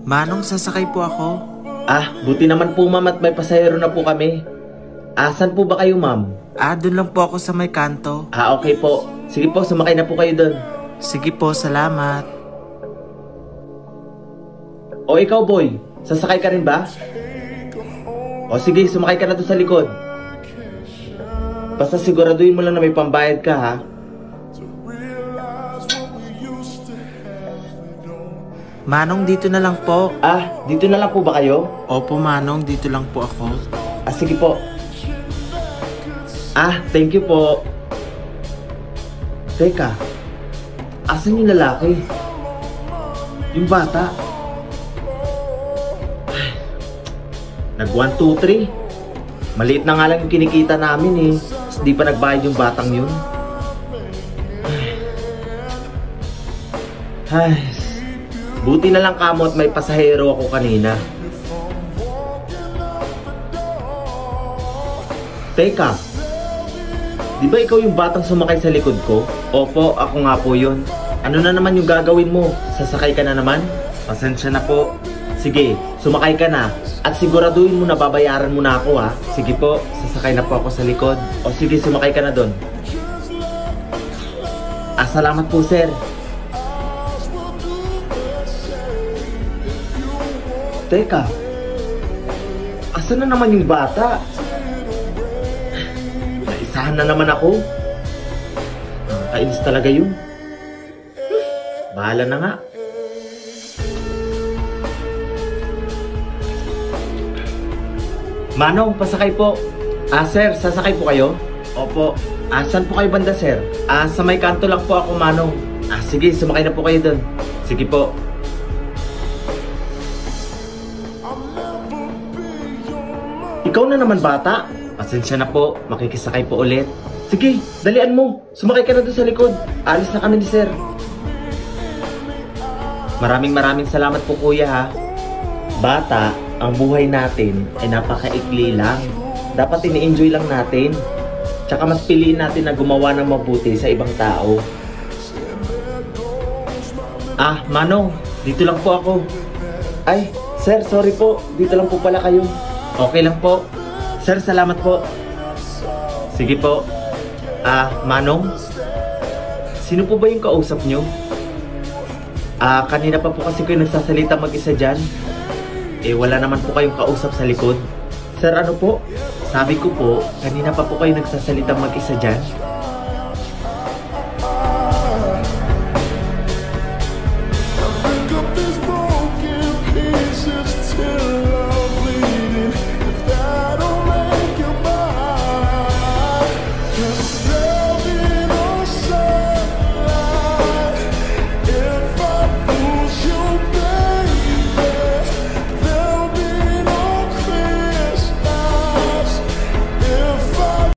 Manong, sasakay po ako. Buti naman po ma'am at may pasahero na po kami. Saan po ba kayo ma'am? Doon lang po ako sa may kanto. Okay po. Sige po, sumakay na po kayo doon. Sige po, salamat. O ikaw boy, sasakay ka rin ba? O sige, sumakay ka na doon sa likod. Basta siguraduhin mo lang na may pambayad ka ha. Manong, dito na lang po. Dito na lang po ba kayo? Opo, Manong, dito lang po ako. Sige po. Thank you po. Teka, asan yung lalaki? Yung bata? Nag 1, 2, 3. Maliit na nga lang yung kinikita namin eh. Tapos di pa nagbayad yung batang yun. Buti na lang kamo at may pasahero ako kanina. Teka, di ba ikaw yung batang sumakay sa likod ko? Opo, ako nga po yun. Ano na naman yung gagawin mo? Sasakay ka na naman? Pasensya na po. Sige, sumakay ka na. At siguraduhin mo na babayaran mo na ako ha. Sige po, sasakay na po ako sa likod. O sige, sumakay ka na doon. Salamat po sir. Teka, asan na naman yung bata? Naisahan na naman ako. Nakakainis talaga yun. Bahala na nga. Manong, pasakay po. Sir, sasakay po kayo? Opo. Saan po kayo banda, sir? Sa may kanto lang po ako, Manong. Sige, sumakay na po kayo dun. Sige po. Ikaw na naman, bata. Pasensya na po, makikisakay po ulit. Sige, dalian mo. Sumakay ka na dun sa likod. Alis na kami ni sir. Maraming salamat po, kuya ha. Bata, ang buhay natin ay napakaikli lang. Dapat ini-enjoy lang natin. Tsaka mas piliin natin na gumawa ng mabuti sa ibang tao. Manong, dito lang po ako. Ay, sir, sorry po. Dito lang po pala kayo. Okay lang po. Sir, salamat po. Sige po. Manong, sino po ba yung kausap nyo? Kanina pa po kasi kayo nagsasalita mag-isa dyan. Wala naman po kayong kausap sa likod. Sir, ano po? Sabi ko po, kanina pa po kayo nagsasalita mag-isa dyan.